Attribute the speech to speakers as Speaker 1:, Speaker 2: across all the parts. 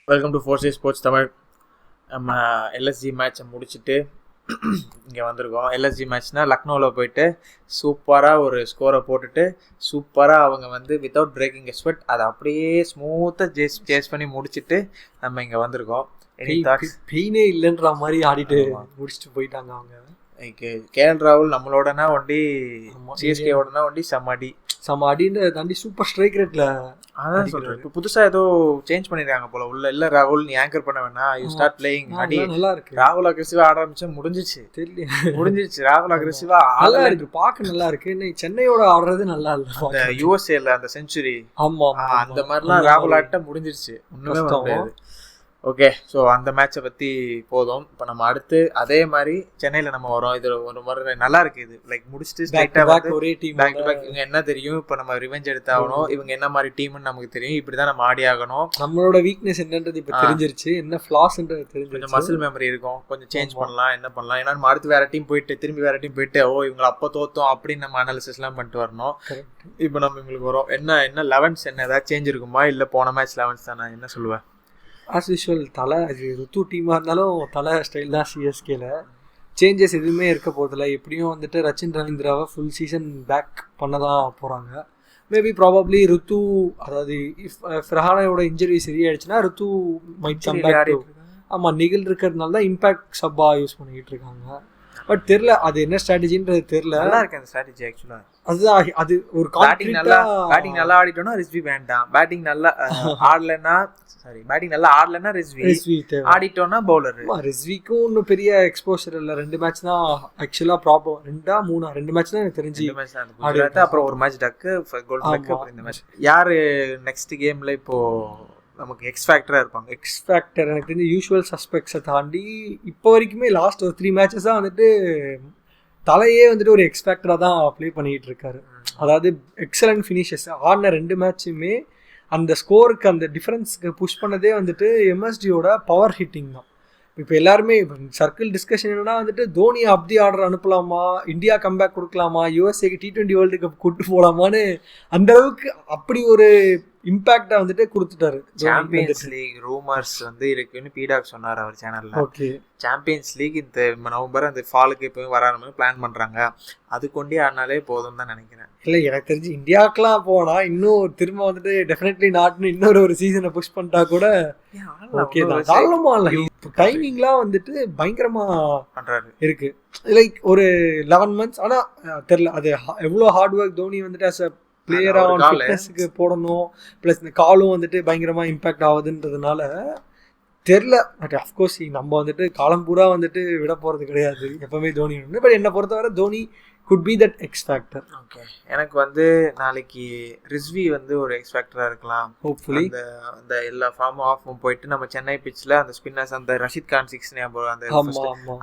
Speaker 1: Welcome to force sports Tamil. நம்ம LSG மேட்சை முடிச்சுட்டு இங்கே வந்திருக்கோம். எல்எஸ்ஜி மேட்ச்னால் லக்னோவில் போயிட்டு சூப்பராக ஒரு ஸ்கோரை போட்டுட்டு சூப்பராக அவங்க வந்து வித்தவுட் பிரேக்கிங் ஸ்வெட் அதை அப்படியே ஸ்மூத்தாக சேஸ் பண்ணி முடிச்சுட்டு நம்ம இங்கே வந்திருக்கோம்.
Speaker 2: பெயினே இல்லைன்ற மாதிரி ஆடிட்டு முடிச்சுட்டு போயிட்டாங்க அவங்க.
Speaker 1: கேஎல் ராகுல் நம்மளோடனா ஒண்டி சிஎஸ்கேவோடனா ஒண்டி செம்ம
Speaker 2: அடின்னு தாண்டி சூப்பர் ஸ்ட்ரைக் ரேட்ல.
Speaker 1: அதான் சொல்றேன், இப்போ புதுசா ஏதோ சேஞ்ச் பண்ணிருக்காங்க போல உள்ள. இல்ல ராகுல் நீ ஆங்கர் பண்ண வேணாம், யூ ஸ்டார்ட் பிளேயிங். அடி
Speaker 2: நல்லா இருக்கு.
Speaker 1: ராகுல் அக்ரெசிவா ஆட ஆரம்பிச்சா முடிஞ்சிச்சு. முடிஞ்சிச்சு. ராகுல் அக்ரெசிவா
Speaker 2: நல்லா இருக்கு, பாக்க நல்லா இருக்கு. சென்னையோட ஆடுறது நல்லா இல்ல.
Speaker 1: அந்த யூஎஸ்ஏல அந்த செஞ்சுரி அந்த மாதிரிலாம் ராகுல் ஆட்ட முடிஞ்சிருச்சு. ஒண்ணுமே முடியாது. ஓகே, ஸோ அந்த மேட்சை பற்றி போதும். இப்போ நம்ம அடுத்து அதே மாதிரி சென்னையில் நம்ம வரோம். இது ஒரு முறை நல்லா இருக்குது. இது லைக் முடிச்சுட்டு ஸ்ட்ரைட்டாக ஒரே டீம் பேக் டு பேக். இவங்க என்ன தெரியும், இப்போ நம்ம ரிவெஞ்ச் எடுத்தாகணும். இவங்க என்ன மாதிரி டீம்னு நமக்கு தெரியும். இப்படி தான் நம்ம ஆடி ஆகணும்.
Speaker 2: நம்மளோட வீக்னஸ் என்னன்றது இப்போ தெரிஞ்சிருச்சு, என்ன ஃப்ளாஸ்ன்றது தெரிஞ்சு.
Speaker 1: கொஞ்சம் மசில் மெமரி இருக்கும், கொஞ்சம் சேஞ்ச் பண்ணலாம், என்ன பண்ணலாம். ஏன்னா நம்ம அடுத்து வேற டீம் போயிட்டு திரும்பி வேற டீம் போயிட்டு இவங்களை அப்போ தோத்தோம் அப்படின்னு நம்ம அனாலிசிஸ்லாம் பண்ணிட்டு வரணும். இப்போ நம்ம இவங்களுக்கு வரோம். என்ன 11s என்ன ஏதாவது சேஞ்ச் இருக்குமா, இல்லை போன மேட்ச் 11s தானே, என்ன சொல்லுவேன்?
Speaker 2: ஆஸ் யூஷுவல் தலை அது ருத்து டீமாக இருந்தாலும் தலை ஸ்டைல் தான். சிஎஸ்கேல சேஞ்சஸ் எதுவுமே இருக்க போதில்லை. எப்படியும் வந்துட்டு ரச்சின் ரவீந்திராவை ஃபுல் சீசன் பேக் பண்ண தான் போகிறாங்க. மேபி ப்ராபப்ளி ருத்து, அதாவது ஃப்ரஹானோட இன்ஜுரி சரியாயிடுச்சுன்னா ருத்து மைட் கம் பேக். ஆமாம், நிகில் இருக்கிறதுனால தான் இம்பாக்ட் சப்பா யூஸ் பண்ணிக்கிட்டு இருக்காங்க. பட் தெரில அது என்ன ஸ்ட்ராட்டஜின்றது தெரில.
Speaker 1: நல்லா இருக்கு அந்த ஸ்ட்ராட்டஜி ஆக்சுவலாக.
Speaker 2: அதுதான் அது ஒரு
Speaker 1: பேட்டிங் நல்லா ஆடிட்டோம்னா ரிஸ்வி வேண்டாம். பேட்டிங் நல்லா ஆடலைன்னா பேட்டிங் நல்லா ஆடலைன்னா ரிஸ்வி ஆடிட்டோம்னா பவுலர்.
Speaker 2: ரிஸ்விக்கும் இன்னும் பெரிய எக்ஸ்போசர் இல்லை. 2 மேட்ச் தான் ஆக்சுவலாக ப்ராப்ளம். 2 மேட்ச் தான் எனக்கு தெரிஞ்சு.
Speaker 1: அப்புறம் ஒரு மேட்ச் டக்கு கோல்ட் டக்கு. அப்புறம் இந்த மேட்ச் யாரு நெக்ஸ்ட் கேம்ல இப்போ நமக்கு எக்ஸ்ஃபேக்டராக இருப்பாங்க?
Speaker 2: எக்ஸ்ஃபேக்டர் எனக்கு தெரிஞ்சு யூஷுவல் சஸ்பெக்ட்ஸை தாண்டி இப்போ வரைக்குமே லாஸ்ட் ஒரு 3 மேட்சஸ் தான் வந்துட்டு தலையே வந்துட்டு ஒரு எக்ஸ்ஃபேக்டராக தான் ப்ளே பண்ணிக்கிட்டு இருக்காரு. அதாவது எக்ஸலண்ட் ஃபினிஷஸ் ஆடின 2 மேட்சுமே அந்த ஸ்கோருக்கு அந்த டிஃப்ரென்ஸ்க்கு புஷ் பண்ணதே வந்துட்டு எம்எஸ்டியோட பவர் ஹிட்டிங் தான். இப்போ எல்லாருமே சர்க்கிள் டிஸ்கஷன் என்னன்னா வந்துட்டு தோனி அப்படி ஆர்டர் அனுப்பலாமா, இந்தியா கம்பேக் கொடுக்கலாமா, யூஎஸ்ஏக்கு T20 வேர்ல்டு கப் கூட்டு போகலாமான்னு அந்த அளவுக்கு அப்படி ஒரு இம்பாக்டா வந்துட்டு கொடுத்துட்டாரு.
Speaker 1: சாம்பியன்ஸ் லீக் ரூமர்ஸ் வந்து இருக்குன்னு பீடாக் சொன்னார் அவர் சேனல்ல.
Speaker 2: ஓகே,
Speaker 1: சாம்பியன்ஸ் லீக் இந்த நவம்பர் அந்த ஃபாலுக்கு இப்போ வராமல் பிளான் பண்றாங்க. அது கொண்டே ஆனாலே போதும் தான் நினைக்கிறேன்.
Speaker 2: இல்லை, எனக்கு தெரிஞ்சு இந்தியாவுக்குலாம் போனா இன்னும் திரும்ப வந்துட்டு டெஃபினெட்லி நாட்னு இன்னொரு சீசனை புஷ் பண்ணிட்டா கூட ஓகே தான். தாராளமா இல்லை. டைமிங்லாம் வந்துட்டு பயங்கரமா பண்றாரு இருக்கு. லைக் ஒரு 11 months. ஆனா தெரியல அது எவ்வளோ ஹார்ட் ஒர்க் தோனி வந்துட்டு அஸ் அ பிளேயரா ஃபிட்னஸ்க்கு போடணும். ப்ளஸ் இந்த காலும் வந்துட்டு பயங்கரமா இம்பாக்ட் ஆகுதுன்றதுனால தெரில. பட் அஃப்கோர்ஸ் நம்ம வந்துட்டு காலம் பூரா வந்துட்டு விட போகிறது கிடையாது எப்பவுமே தோனி. பட் என்னை பொறுத்தவரை Dhoni could be that X factor.
Speaker 1: Okay, எனக்கு வந்து நாளைக்கு ரிஸ்வி வந்து ஒரு எக்ஸ் ஃபேக்டராக இருக்கலாம்.
Speaker 2: ஹோப்ஃபுல்லி
Speaker 1: அந்த எல்லா ஃபார்மும் ஆஃபும் போயிட்டு நம்ம சென்னை பிச்சில் அந்த ஸ்பின்னர்ஸ் அந்த ரஷித் கான் 6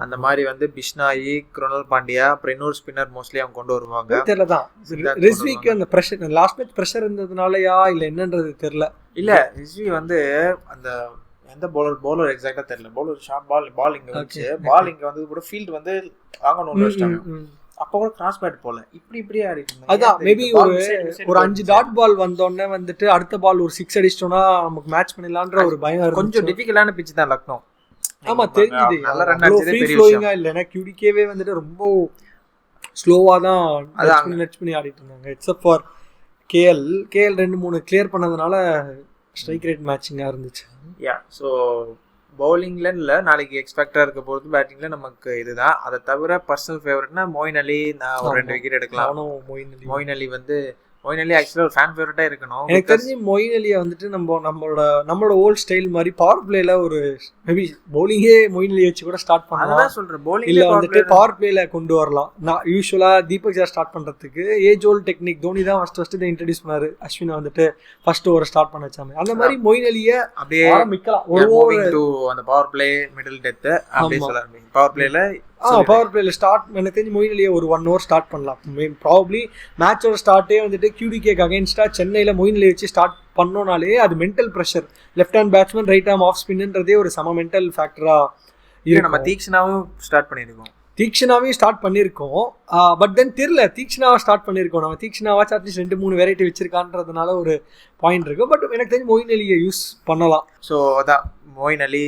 Speaker 1: அந்த மாதிரி வந்து பிஷ்னாயி, குரோனல் பாண்டியா, அப்புறம் இன்னொரு ஸ்பின்னர் மோஸ்ட்லி அவங்க கொண்டு வருவாங்க.
Speaker 2: தெரியல தான் ரிஸ்விக்கு அந்த ப்ரெஷர் லாஸ்ட் மேட்ச் ப்ரெஷர் இருந்ததுனாலயா இல்லை என்னன்றது தெரில.
Speaker 1: இல்லை, ரிஸ்வி வந்து அந்த எந்த பவுலர் எக்ஸாக்டா தெரியல. பவுலர் ஷார்ட் பால் இங்க வச்சு பால் இங்க வந்து கூட ஃபீல்ட் வந்து வாங்கணும்னு வச்சிட்டாங்க. அப்போ கூட கிராஸ் பேட் போல இப்படி ஆடிட்டு.
Speaker 2: அதான் மேபி ஒரு 5 டாட் பால் வந்தோடனே வந்துட்டு அடுத்த பால் ஒரு 6 அடிச்சிட்டோம்னா நமக்கு மேட்ச் பண்ணிடலான்ற ஒரு பயம். கொஞ்சம்
Speaker 1: டிஃபிகல்ட்டான பிட்ச் தான் லக்னோ.
Speaker 2: ஆமா, தெரிஞ்சுது. நல்ல ரன் அடிச்சதே பெரிய விஷயம். இல்லனா QDKவே வந்துட்டு ரொம்ப ஸ்லோவா தான் நெட்ச் பண்ணி ஆடிட்டு இருந்தாங்க. எக்ஸப்ட் ஃபார் KL 2-3 கிளியர் பண்ணதுனால ஸ்ட்ரைக் ரேட் மேட்சிங்கா இருந்துச்சு.
Speaker 1: யா, ஸோ பவுலிங்ல இல்லை நாளைக்கு எக்ஸ்பெக்டா இருக்க போகிறது. பேட்டிங்ல நமக்கு இதுதான். அதை தவிர பர்சனல் ஃபேவரட்னா மொயின் அலி. நான் ஒரு 2 விக்கெட் எடுக்கலாம். மொயின் அலி வந்து ஆக்சுவலாக ஒரு ஃபேன் ஃபேவரட்டாக இருக்கணும்.
Speaker 2: எனக்கு தெரிஞ்சு மொயின் அலியை வந்துட்டு நம்மளோட ஓல்ட் ஸ்டைல் மாதிரி பவர் பிளேல ஒரு மேபி பவுலிங்கே மொயின் அலியை வச்சு கூட ஸ்டார்ட் பண்ணலாம்.
Speaker 1: சொல்கிறேன், பவுலிங்
Speaker 2: இல்லை வந்துட்டு பவர் பிளேல கொண்டு வரலாம். நான் யூஸ்வலாக தீபக் சார் ஸ்டார்ட் பண்ணுறதுக்கு ஏஜ் ஓல்ட் டெக்னிக் தோனி தான் ஃபர்ஸ்ட் தான் இன்ட்ரடியூஸ் பண்ணாரு. அஸ்வினை வந்துட்டு ஃபர்ஸ்ட் ஓவர் ஸ்டார்ட் பண்ண வச்சாங்க. அந்த மாதிரி மொயின் அலியை அப்படியே ஆரம்பிக்கலாம். ஒரு ஓவர்
Speaker 1: அந்த பவர் பிளே மிடில் டெத் அப்படியே சொல்லலாம்.
Speaker 2: பவர் பிளேல ஸ்டார்ட் எனக்கு தெரிஞ்சு மொயின் அலியை ஒரு 1 hour ஸ்டார்ட் பண்ணலாம். ப்ராபப்ளி மேட்சோட ஸ்டார்ட்டே வந்துட்டு QDKக்கு அகைன்ஸ்டா சென்னையில் மொயின் அலியை வச்சு ஸ்டார்ட் பண்ணோனாலே அது mental pressure. Left hand batsman right arm off ஸ்பின்ன்றதே ஒரு சம மென்டல் ஃபேக்டரா இருக்கு.
Speaker 1: நம்ம தீக்ஷனாவும் ஸ்டார்ட்
Speaker 2: பண்ணியிருக்கோம். பட் தென் தெரியல தீக்ஷனாவை ஸ்டார்ட் பண்ணியிருக்கோம். நம்ம தீக்ஷனாவாச்சும் அட்லீஸ்ட் 2-3 வெரைட்டி வச்சிருக்கான்றதுனால ஒரு பாயிண்ட் இருக்கு. பட் எனக்கு தெரிஞ்சு மொயின் அலியை யூஸ் பண்ணலாம்.
Speaker 1: ஸோ அதான் மொயின் அலி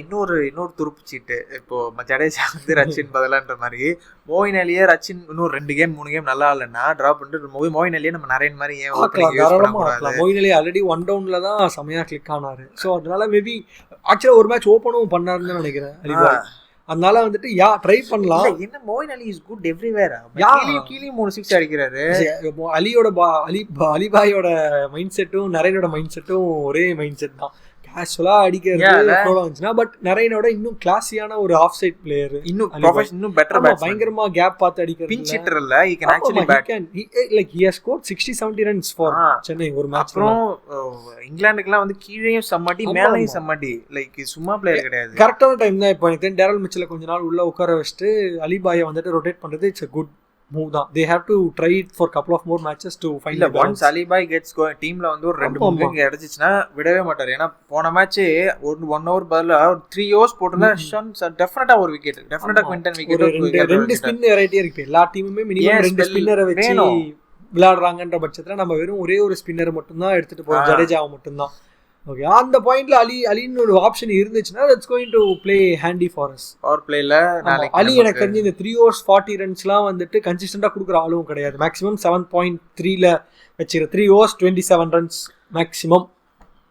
Speaker 1: இன்னொரு துருப்பு சீட்டு இப்போ ஜடேஜா வந்து ரச்சின் பதிலான்ற மாதிரி மொயின் அலியே ரச்சின் இன்னும் 2 கேம் 3 கேம் நல்லா இல்லைன்னா டிராப் பண்ணிட்டு மொயின் அலியே நம்ம நிறைய மாதிரி ஏன்
Speaker 2: மொயின் அலி ஆல்ரெடி 1 டவுன்ல தான் செமையா கிளிக் ஆனாரு. ஸோ அதனால மேபி ஆக்சுவலா ஒரு மேட்ச் ஓப்பனும் பண்ணாருன்னு நினைக்கிறேன். அதனால வந்துட்டு ட்ரை பண்ணலாம்.
Speaker 1: என்ன மொயின் அலி இஸ் குட் எவ்ரிவேர். கீழே 3 6 அடிக்கிறாரு.
Speaker 2: அலிபாயோட மைண்ட் செட்டும் நரேனோட மைண்ட் செட்டும் ஒரே மைண்ட் செட் தான். கேஷுவலா அடிக்கிறது. பட் நரேனோட இன்னும் கிளாஸியான ஒரு ஆஃப் சைட் பிளேயர்,
Speaker 1: இன்னும் பெட்டர் பேட்ஸ்மேன்,
Speaker 2: பயங்கரமா கேப் பார்த்து அடிக்கிறது.
Speaker 1: பிஞ்ச் ஹிட்டர் இல்ல, he can actually bat.
Speaker 2: He has scored 60-70 runs for Chennai ஒரு மேட்ச்.
Speaker 1: அப்புறம் இங்கிலாந்துக்குலாம் வந்து கீழேயும் சம்மடி மேலேயும் சம்மடி, லைக் சும்மா பிளேயர் கிடையாது.
Speaker 2: கரெக்டான டைம் தான். இப்போ எனக்கு டேரல் மிச்சல கொஞ்ச நாள் உள்ள உட்கார வச்சுட்டு அலிபாயை வந்துட்டு ரொட்டேட் பண்றது இட்ஸ் a good move தான். They have to try it for couple of more matches to find the
Speaker 1: once Alibai gets going, டீம்ல வந்து ஒரு 2-3 விக்கெட் அடிச்சிச்சுனா விடவே மாட்டார். ஏன்னா போன மேட்ச் 1 ஓவர் பதிலா 3 ஓவர்ஸ் போட்டுனா டெஃபினட்டா ஒரு விக்கெட், டெஃபினட்டா குவிண்டன் விக்கெட்.
Speaker 2: 2 ஸ்பின் வெரைட்டி இருக்கு. எல்லா டீமுமே மினிமம் 2 ஸ்பின்னரை வச்சு விளையாடுறாங்கன்ற பட்சத்துல நம்ம வெறும் ஒரே ஒரு ஸ்பின்னர் மட்டும் தான் எடுத்துட்டு போறோம், ஜடேஜாவை மட்டும் தான். ஓகே, அந்த பாயிண்ட்ல அலின்னு ஒரு ஆப்ஷன் இருந்துச்சுன்னா that's going to play handy for us.
Speaker 1: Power பிளேல
Speaker 2: அலி எனக்கு தெரிஞ்சு இந்த 3 overs 40 runsலாம் வந்துட்டு கன்சிஸ்டண்டா கொடுக்குற ஆளும் கிடையாது. மேக்ஸிமம் 7.3ல வச்சுக்கிற 3 overs 27 runs மேக்ஸிமம்.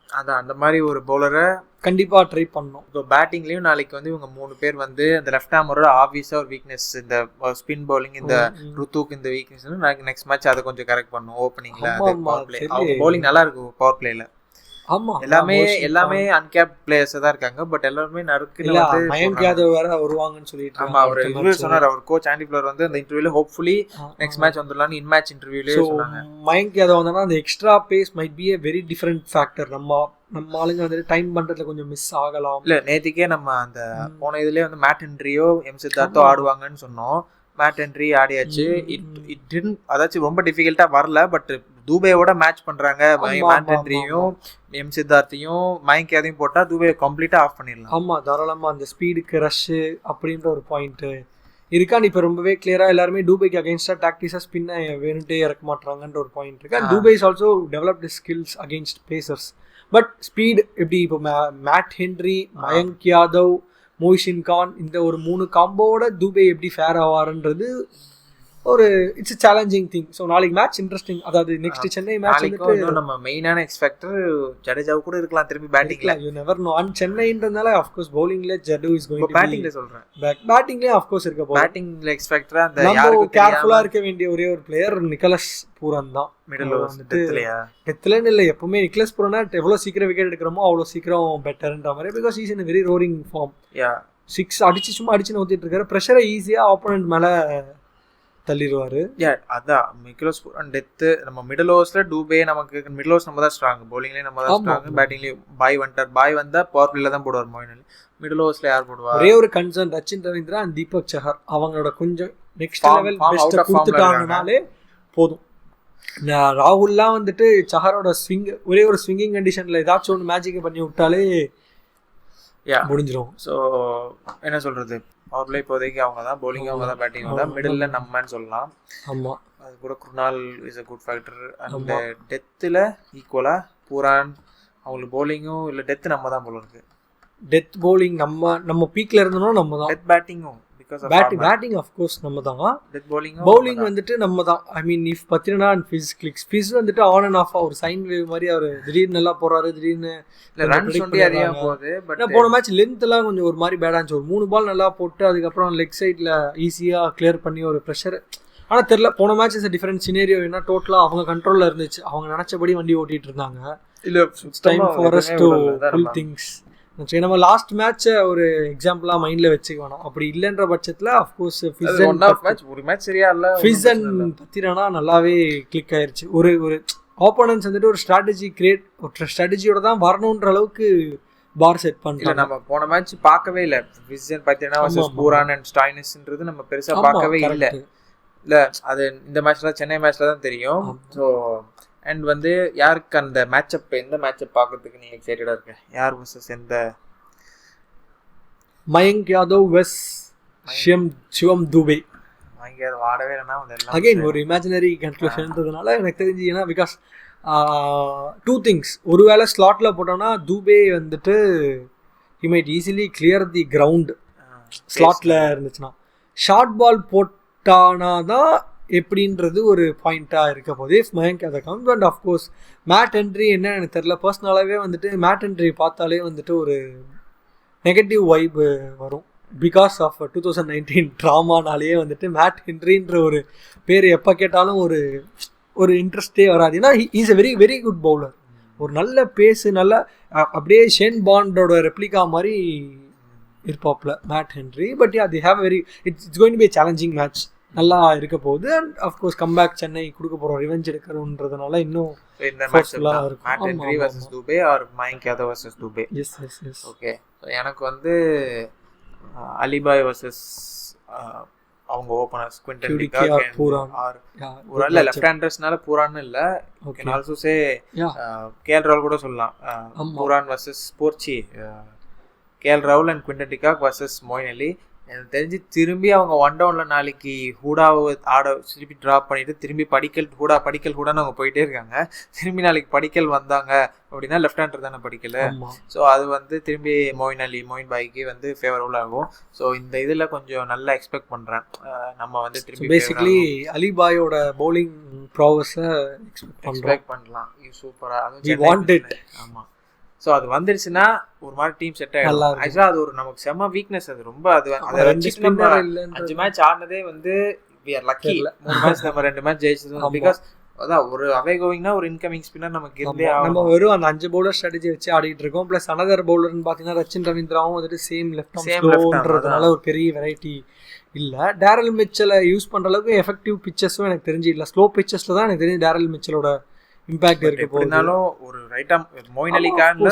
Speaker 1: அதான் அந்த மாதிரி ஒரு பவுலரை
Speaker 2: கண்டிப்பா ட்ரை பண்ணணும்.
Speaker 1: இப்போ பேட்டிங்லயும் நாளைக்கு வந்து இவங்க 3 பேர் வந்து அந்த லெஃப்ட் ஹேமரோட ஆப்வியஸா ஒரு வீக்னஸ், இந்த ஸ்பின் பவுலிங், இந்த ருத்துக்கு இந்த வீக்னஸ், நெக்ஸ்ட் மேட்ச் அதை கொஞ்சம் கரெக்ட் பண்ணும். ஓப்பனிங்ல பவுலிங் நல்லா இருக்கும் பவர் பிளேல.
Speaker 2: ஆமா,
Speaker 1: எல்லாமே அன்கேப் பிளேயர்ஸ் தான் இருக்காங்க. பட் எல்லாருமே நறுக்குன்னு வந்து
Speaker 2: மயங்க் யாதவ் வேற வருவாங்கன்னு சொல்லிட்டு
Speaker 1: ஆமா அவர் இன்டர்வியூ சொன்னார். அவர் கோச் ஆண்டி பிளேயர் வந்து அந்த இன்டர்வியூல ஹோப்ஃபுல்லி நெக்ஸ்ட் மேட்ச் வந்துடலாம்னு இன் மேட்ச் இன்டர்வியூலயே சொன்னாங்க.
Speaker 2: மயங்க் யாதவ் வந்தா அந்த extra pace might be a very different factor. நம்ம ஆளுங்க வந்து டைம் பண்றதுல கொஞ்சம் மிஸ் ஆகலாம்.
Speaker 1: இல்ல நேத்திக்கே நம்ம அந்த போன இதுலயே வந்து மேட் ஹென்ரியோ எம் சித்தார்த்தோ ஆடுவாங்கன்னு சொன்னோம். Mat Henry ஆடியாச்சு. இட் அதாச்சும் ரொம்ப டிஃபிகல்ட்டா வரல. பட் துபேயோட மேட்ச் பண்றாங்க. மேட் ஹென்ரியும் எம் சித்தார்த்தையும் மயங்க் யாதையும் போட்டா துபே கம்ப்ளீட்டா ஆஃப் பண்ணிடலாம்.
Speaker 2: ஆமா, தாராளமா அந்த ஸ்பீடுக்கு ரஷ் அப்படின்ற ஒரு பாயிண்ட் இருக்கான்னு இப்போ ரொம்பவே கிளியரா எல்லாருமே டூபேக்கு அகேன்ஸ்டா டாக்டிஸா ஸ்பின்னை வேணுட்டே இறக்க மாட்டாங்கன்ற ஒரு பாயிண்ட் இருக்கு. And Dube is also developed skills against pacers. But speed எப்படி இப்போ மேட் ஹென்ரி, மயங்க் யாதவ், மொய்ஷின் கான் இந்த ஒரு 3 காம்போட துபே எப்படி ஃபேர் ஆவாருன்றது ஒரு it's a challenging thing. So நாளைக்கு மேட்ச் இன்ட்ரெஸ்டிங். அதாவது நெக்ஸ்ட் சென்னை மேட்ச்
Speaker 1: வந்துட்டு நம்ம மெயினான எக்ஸ்பெக்டர் ஜடேஜாவு கூட இருக்கலாம் திருப்பி பேட்டிங்ல.
Speaker 2: You never know. அண்ட் சென்னைன்றதால ஆஃப் கோர்ஸ் பவுலிங்ல ஜடு இஸ் கோயிங் டு
Speaker 1: பேட்டிங்ல சொல்றேன்.
Speaker 2: பேட்டிங்ல ஆஃப் கோர்ஸ் இருக்க போகுது.
Speaker 1: பேட்டிங்ல எக்ஸ்பெக்டர் அந்த
Speaker 2: யாருக்கு கேர்ஃபுல்லா இருக்க வேண்டிய ஒரே ஒரு பிளேயர் நிக்கலஸ் பூரன் தான்.
Speaker 1: மிடில் வந்துட்டு
Speaker 2: டெத்லன்னு இல்லை, எப்பவுமே நிக்கலஸ் பூரனா எவ்வளவு சீக்கிரம் விக்கெட் எடுக்கிறோமோ அவ்வளோ சீக்கிரம் பெட்டர்ன்ற மாதிரி. Because is in a very roaring form. 6 அடிச்சு சும்மா அடிச்சு நோத்திட்டு இருக்காரு. ப்ரெஷரை ஈஸியா ஆப்போனன்ட் மேல தள்ளிடுவாரு.
Speaker 1: அதான் மிக்கலஸ் பூரன் டெத்து. நம்ம மிடில் ஓவர்ஸ்ல டூபே, நமக்கு மிடில் ஓவர்ஸ் நம்ம தான் ஸ்ட்ராங், பவுலிங்லயும் நம்ம தான் ஸ்ட்ராங், பேட்டிங்லயும் பாய் வந்துட்டார். பாய் வந்தா பவர் பிளேல தான் போடுவார் மொயின் அலி. மிடில் ஓவர்ஸ்ல யார் போடுவார்?
Speaker 2: ஒரே ஒரு கன்சர்ன் ரச்சின் ரவீந்திரா அண்ட் தீபக் சஹர் அவங்களோட கொஞ்சம் நெக்ஸ்ட் லெவல் பெஸ்ட் கொடுத்துட்டாங்கனாலே போதும். ராகுல்லாம் வந்துட்டு சஹரோட ஸ்விங் ஒரே ஒரு ஸ்விங்கிங் கண்டிஷன்ல ஏதாச்சும் ஒன்று மேஜிக் பண்ணி விட்டாலே முடிஞ்சிடும்.
Speaker 1: ஸோ என்ன சொல்றது, பவர்ல இப்போதைக்கு அவங்க தான், பவுலிங் அவங்க தான், பேட்டிங் அவங்க தான், மிடில் நம்மன்னு சொல்லலாம்.
Speaker 2: ஆமாம்,
Speaker 1: அது கூட குருநாள் இஸ் a குட் ஃபேக்டர். அந்த டெத்தில் ஈக்குவலாக பூரான் அவங்களுக்கு பவுலிங்கும் இல்லை டெத்து நம்ம தான் போல இருக்கு.
Speaker 2: டெத் பவுலிங் நம்ம பீக்ல இருந்தோம்னா நம்ம தான்.
Speaker 1: டெத் பேட்டிங்கும்
Speaker 2: பேட்டிங் ஆஃப் கோர்ஸ் நம்ம தான். பவுலிங் வந்துட்டு நம்ம தான். I mean if Pathirana and Fizz clicks Fizz வந்துட்டு ஆன் அண்ட் ஆஃப் ஒரு சைன் வேவ் மாதிரி அவர் திடீர்னு நல்லா போறாரு, திடீர்னு போன மேட்ச் லென்த் எல்லாம் கொஞ்சம் ஒரு மாதிரி பேடா இருந்துச்சு. ஒரு 3 பால் நல்லா போட்டு அதுக்கப்புறம் லெக் சைட்ல ஈஸியா கிளியர் பண்ணி ஒரு ப்ரெஷர். ஆனா தெரியல, போன மேட்ச் இஸ் டிஃபரெண்ட் சினேரியோ. ஏன்னா டோட்டலா அவங்க கண்ட்ரோல்ல இருந்துச்சு, அவங்க நினைச்சபடி வண்டி ஓட்டிட்டு இருந்தாங்க. Time for us to full things. நம்ம லாஸ்ட் மேட்சை ஒரு எக்ஸாம்பிளா மைண்ட்ல வச்சுக்க வேணாம். அப்படி இல்லைன்ற பட்சத்துல அஃப்கோர்ஸ்
Speaker 1: ஒரு மேட்ச் சரியா இல்ல,
Speaker 2: ஃபிசன் பத்திரனா நல்லாவே கிளிக் ஆயிருச்சு. ஒரு ஆப்போனன்ஸ் வந்துட்டு ஒரு ஸ்ட்ராட்டஜி கிரியேட், ஒரு ஸ்ட்ராட்டஜியோட தான் வரணுன்ற அளவுக்கு பார் செட் பண்ணலாம்.
Speaker 1: நம்ம போன மேட்ச் பார்க்கவே இல்லை. ஃபிசன் பத்திரனா வர்சஸ் பூரான் அண்ட் ஸ்டாய்னிஸ்ன்றது நம்ம பெருசா பார்க்கவே இல்லை. இல்ல அது இந்த மேட்ச்ல சென்னை மேட்ச்ல தான் தெரியும். ஸோ அண்ட் வந்து யாருக்கு அந்த மேட்சப், எந்த மேட்சப் பார்க்கறதுக்கு நீங்க எக்ஸைட்டடா இருக்க? யார் வர்சஸ் எந்த?
Speaker 2: மயங்க் யாதவ் வெஸ் சிவம் துபே.
Speaker 1: மயங்க் யாதவ் ஆடவே இல்லைன்னா
Speaker 2: அகைன் ஒரு இமேஜினரி கன்க்ளூஷன்றதுனால எனக்கு தெரிஞ்சு, ஏன்னா பிகாஸ் டூ திங்ஸ். ஒருவேளை ஸ்லாட்டில் போட்டோன்னா தூபே வந்துட்டு he might easily clear the ground ஸ்லாட்டில் இருந்துச்சுன்னா. ஷார்ட் பால் போட்டானா தான் எப்படின்றது ஒரு பாயிண்ட்டாக இருக்க போது இஃப் மயங்க் அதை count. And of course mat Henry என்ன எனக்கு தெரில, பர்சனலாகவே வந்துட்டு மேட் ஹென்ரி பார்த்தாலே வந்துட்டு ஒரு நெகட்டிவ் வைப் வரும். பிகாஸ் ஆஃப் 2019 ட்ராமானாலேயே வந்துட்டு மேட் ஹென்ரின்ற ஒரு பேர் எப்போ கேட்டாலும் ஒரு இன்ட்ரெஸ்டே வராது. ஏன்னா is a very very good bowler. ஒரு நல்ல பேஸு, நல்ல அப்படியே ஷேன் பாண்டோட ரெப்ளிகா மாதிரி இருப்பாப்ல Matt Henry. But yeah the have very it's going to be challenging match, நல்லா இருக்க போகுது. அண்ட் அஃப்கோர்ஸ் கம்பேக் சென்னை கொடுக்க போகிறோம், ரிவெஞ்ச் எடுக்கிறோன்றதுனால இன்னும்
Speaker 1: எனக்கு வந்து அலிபாய் வர்சஸ் அவங்க ஓபனர்ஸ் குவிண்டன் டி காக் பூரான் இல்ல லெஃப்ட் ஹேண்டர்ஸ்னால பூரான் இல்ல, கேன் ஆல்சோ சே கேஎல் ராகுல் கூட சொல்லலாம். பூரான் வர்சஸ் போர்ச்சி, கேஎல் ராகுல் and Quinton de Kock versus Moeen Ali. எனக்கு தெரிஞ்சு திரும்பி அவங்க ஒன் டவுன்ல நாளைக்கு ஹூடாவை திருப்பி ட்ராப் பண்ணிட்டு திரும்பி படிக்கல் அவங்க போயிட்டே இருக்காங்க. திரும்பி நாளைக்கு படிக்கல் வந்தாங்க அப்படின்னா லெஃப்ட் ஹேண்டர் தானே படிக்கல. ஸோ அது வந்து திரும்பி மொயின் பாய்க்கு வந்து ஃபேவரபுள் ஆகும். ஸோ இந்த இதில் கொஞ்சம் நல்லா எக்ஸ்பெக்ட் பண்ணுறேன். நம்ம வந்து திரும்பி
Speaker 2: பேசிக்கலி அலிபாயோட பவுலிங் ப்ராவஸை எக்ஸ்பெக்ட்
Speaker 1: பண்ணலாம். சூப்பராக ஆமாம். ஸோ அது வந்துருச்சுன்னா ஒரு மாதிரி டீம் செட் ஆகிடும். ஆக்சுவலாக அது ஒரு நமக்கு செம்ம வீக்னஸ். அது ரொம்ப அதை 5 மேட்ச் ஆடினதே வந்து வி ஆர் லக்கி. 3 மேட்ச் நம்ம 2 மேட்ச் ஜெயிச்சது. பிகாஸ் அதான் ஒரு அவே கோவிங்னா ஒரு இன்கமிங் ஸ்பின்னர் நமக்கு இருந்தே ஆகும்.
Speaker 2: நம்ம வெறும் அந்த 5 பவுலர் ஸ்ட்ராட்டஜி வச்சு ஆடிட்டு இருக்கோம். பிளஸ் அனதர் பவுலர்னு பார்த்தீங்கன்னா ரச்சின் ரவீந்திராவும் வந்துட்டு சேம் லெஃப்ட்ன்றதுனால ஒரு பெரிய வெரைட்டி இல்லை. டேரல் மிச்சலை யூஸ் பண்ணுற அளவுக்கு எஃபெக்டிவ் பிச்சஸும் எனக்கு தெரிஞ்சு இல்லை. ஸ்லோ பிச்சஸில் தான் எனக்கு தெரிஞ்சு டேரல் மிச்சலோட இம்பாக்ட் இருக்கு. போனாலும்
Speaker 1: ஒரு ரைட் ஆம் மொயின் அலி கான்ல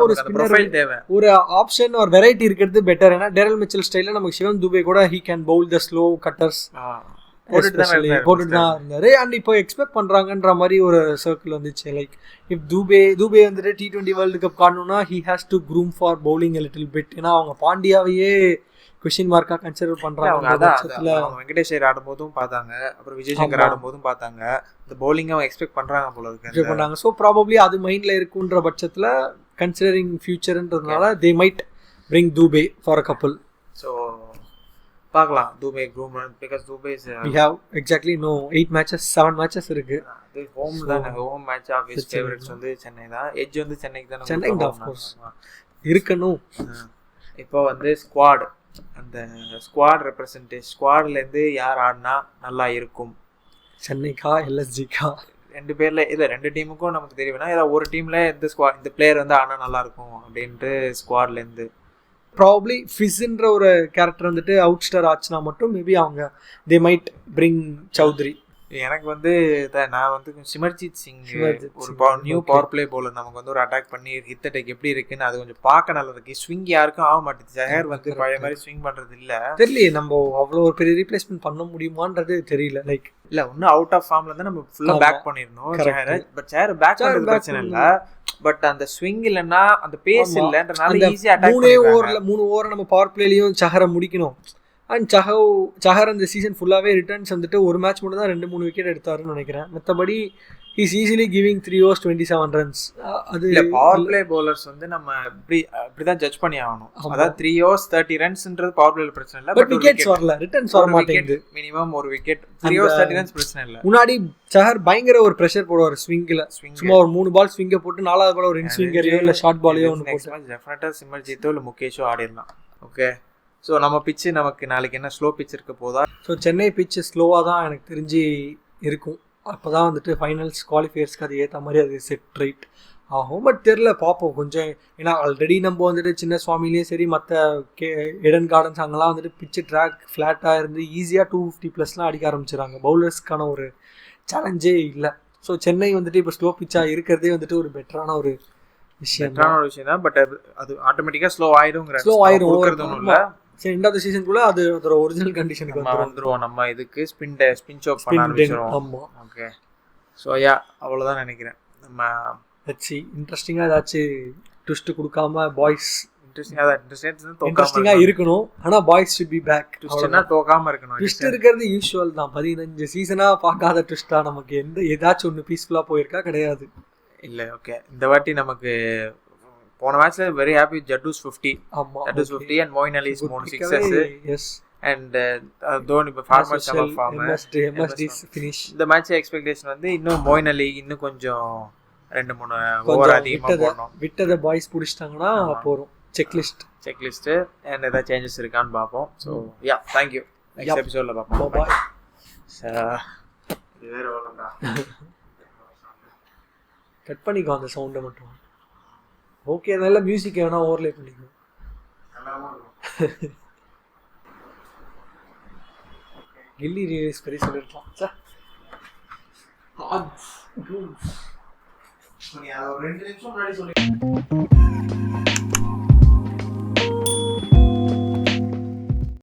Speaker 2: ஒரு ப்ரொஃபைல் தேவை, ஒரு ஆப்ஷன் ஒரு வெரைட்டி இருக்கிறது பெட்டர். ஏன்னா டேரல் மிச்சல் ஸ்டைல்ல நமக்கு சிவன் துபே கூட he can Pavul the slow cutters போட்டுட்டு தான் இருந்தாரு. அண்ட் இப்போ எக்ஸ்பெக்ட் பண்றாங்கன்ற மாதிரி ஒரு சர்க்கிள் வந்துச்சு. லைக் இஃப் துபே வந்துட்டு T20 வேர்ல்டு கப் காணணும்னா he has to groom for bowling a little bit. ஏன்னா அவங்க பாண்டியாவையே கொஸ்டின் மார்க்கா கன்சிடர் பண்றாங்க.
Speaker 1: அவங்க வெங்கடேஷ் ஐயர் ஆடும்போதும் பார்த்தாங்க, அப்புறம் விஜய் சங்கர் ஆடும்போதும் பார்த்தாங்க. இந்த பவுலிங் அவங்க எக்ஸ்பெக்ட் பண்றாங்க போல இருக்கு.
Speaker 2: ஸோ ப்ராபப்ளி அது மைண்ட்ல இருக்குன்ற பட்சத்துல கன்சிடரிங் ஃபியூச்சர்ன்றதுனால they might bring Dube for a couple.
Speaker 1: So பார்க்கலாம் Dube groom because Dube
Speaker 2: we have exactly no 8 matches 7 matches இருக்கு.
Speaker 1: அது ஹோம் தான், home match of his favourites வந்து சென்னை தான். எட்ஜ் வந்து சென்னைக்கு தான்,
Speaker 2: சென்னை ஆஃப் கோர்ஸ் இருக்கணும்.
Speaker 1: இப்போ வந்து ஸ்குவாட், அந்த ஸ்குவாட் ரெப்ரசன்டேஷன் ஸ்குவாட்லேருந்து யார் ஆடினா நல்லா இருக்கும்?
Speaker 2: சென்னைக்கா எல்எஸ்ஜிக்கா?
Speaker 1: 2 பேர்ல இல்லை 2 டீமுக்கும் நமக்கு தெரியும்னா ஏதாவது ஒரு டீம்ல இந்த பிளேயர் வந்து ஆடினா நல்லா இருக்கும் அப்படின்ட்டு ஸ்குவாட்லேருந்து
Speaker 2: ப்ராபப்ளி ஃபிஸ்ன்ற ஒரு கேரக்டர் வந்துட்டு அவுட் ஸ்டார் ஆச்சுன்னா மட்டும் மேபி அவங்க தே மைட் பிரிங் சௌத்ரி.
Speaker 1: எனக்கு வந்து நான் வந்து சிமர்ஜித் சிங் ஒரு நியூ பவர் பிளே பவுலர் நமக்கு வந்து ஒரு அட்டாக் பண்ணி ஹிட் அட்டாக் எப்படி இருக்குன்னு அது கொஞ்சம் பார்க்க நல்லா இருக்கு. ஸ்விங் யாருக்கும் ஆக மாட்டேது. ஜஹர் வந்து பழைய மாதிரி ஸ்விங் பண்றது இல்ல.
Speaker 2: தெரியல நம்ம அவ்வளோ ஒரு பெரிய ரீப்ளேஸ்மெண்ட் பண்ண முடியுமான்றது தெரியல. லைக்
Speaker 1: இல்ல இன்னும் அவுட் ஆஃப் ஃபார்ம்ல இருந்தா நம்ம ஃபுல்லா பேக் பண்ணிடணும் ஜஹர். பட் ஜஹர் பேக் பண்றது பிரச்சனை இல்ல. பட் அந்த ஸ்விங் இல்லைன்னா அந்த பேஸ் இல்லைன்றனால ஈஸியா அட்டாக்
Speaker 2: 3 ஓவர் நம்ம பவர் பிளேலையும் சஹரை முடிக்கணும். அண்ட் சஹர் அந்த சீசன் ஃபுல்லாகவே ரிட்டர்ன்ஸ் வந்துட்டு ஒரு மேட்ச் மட்டும் தான் 2-3 விக்கெட் எடுத்தாருன்னு நினைக்கிறேன். மற்றபடி is easily giving 3 overs 27 runs.
Speaker 1: அது பவர் பிளே பவுலர்ஸ் வந்து நம்ம இப்படிதான் ஜட்ஜ் பண்ணி ஆகணும். அதாவது 3 overs 30 runsன்றது பவர் பிளேல பிரச்சனை இல்லை.
Speaker 2: பட் விக்கெட்ஸ் வரல, ரிட்டர்ன்ஸ் வர மாட்டேங்குது.
Speaker 1: மினிமம் ஒரு விக்கெட் 3 overs 30 runs பிரச்சனை இல்லை.
Speaker 2: முன்னாடி சஹர் பயங்கர ஒரு ப்ரெஷர் போடுவார் ஸ்விங்கில். சும்மா ஒரு 3 பால் ஸ்விங்கை போட்டு 4வது பால் ஒரு இன் ஸ்விங்கரையோ இல்லை ஷார்ட் பாலையோ ஒன்று போட்டு
Speaker 1: டெஃபினட்டாக சிமர்ஜித்தோ இல்லை முகேஷோ ஆடிடலாம். ஓகே, ஸோ நம்ம பிச்சு நமக்கு நாளைக்கு என்ன ஸ்லோ பிச் இருக்க போதா?
Speaker 2: ஸோ சென்னை பிச்சு ஸ்லோவாக தான் எனக்கு தெரிஞ்சு இருக்கும். அப்போ தான் வந்துட்டு ஃபைனல்ஸ் குவாலிஃபயர்ஸ்க்கு அது ஏற்ற மாதிரி அது செட் ரைட் ஆகும். பட் தெரில, பார்ப்போம் கொஞ்சம். ஏன்னா ஆல்ரெடி நம்ம வந்துட்டு சின்ன சுவாமிலேயும் சரி மற்ற எடன் கார்டன்ஸ் அங்கெல்லாம் வந்துட்டு பிச்சு ட்ராக் ஃப்ளாட்டாக இருந்து ஈஸியாக 250+ அடிக்க ஆரம்பிச்சிடறாங்க. பவுலர்ஸ்க்கான ஒரு சேலஞ்சே இல்லை. ஸோ சென்னை வந்துட்டு இப்போ ஸ்லோ பிச்சாக இருக்கிறதே வந்துட்டு ஒரு பெட்டரான ஒரு விஷயம்
Speaker 1: தான். பட் அது ஆட்டோமேட்டிக்காக ஸ்லோ ஆயிடும்.
Speaker 2: இல்லை சரி, ரெண்டாவது சீசனுக்குள்ள அது அதோட ஒரிஜினல் கண்டிஷனுக்கு
Speaker 1: வந்துருவோம். நம்ம இதுக்கு ஸ்பின் சோக் பண்ண ஆரம்பிச்சிரோம்.
Speaker 2: ஆமா,
Speaker 1: ஓகே. ஸோ யா அவ்வளோதான் நினைக்கிறேன். நம்ம
Speaker 2: வச்சு இன்ட்ரெஸ்டிங்காக ஏதாச்சும் ட்விஸ்ட் கொடுக்காம பாய்ஸ் இன்ட்ரெஸ்டிங்கா இருக்கணும். ஆனா பாய்ஸ் ஷுட் பி பேக்.
Speaker 1: ட்விஸ்ட்னா தோக்காம இருக்கணும்.
Speaker 2: ட்விஸ்ட் இருக்கிறது யூசுவல் தான். 15 சீசனா பார்க்காத ட்விஸ்டா நமக்கு ஏதாச்சும் ஒன்று பீஸ்ஃபுல்லா போயிருக்கா? கிடையாது.
Speaker 1: இல்ல ஓகே, இந்த வாட்டி நமக்கு போன மேட்ச்ல வெரி ஹாப்பி ஜட்டூஸ் 50. ஆமா, Jaddu's 50 and Moeen Ali's 3 sixes. Yes. and Dhoni former some form
Speaker 2: MSD finish.
Speaker 1: இந்த மேட்ச் எக்ஸ்பெக்டேஷன் வந்து இன்னும் மோயின் அலி இன்னும் கொஞ்சம் 2-3 ஓவர் அதிகமா போடணும்.
Speaker 2: விட்டத பாய்ஸ் புடிச்சிட்டாங்கன்னா போறோம். செக் லிஸ்ட்
Speaker 1: and ஏதாவது சேஞ்சஸ் இருக்கான்னு பாப்போம். So yeah, thank you. Next எபிசோட்ல பாப்போம்.
Speaker 2: பாய்.
Speaker 1: இது வேற வரலடா.
Speaker 2: கட் பண்ணிக்கோ அந்த சவுண்ட மட்டும். ஓகே, நல்ல மியூசிக் வேணா ஓவர்லே பண்ணிக்கோ. நல்லாவும் இருக்கும். கில்லி ரீல்ஸ் பெரிய சொல்லிருக்கலாம். நீ அதை 2 நிமிஷம் முன்னாடி சொல்லி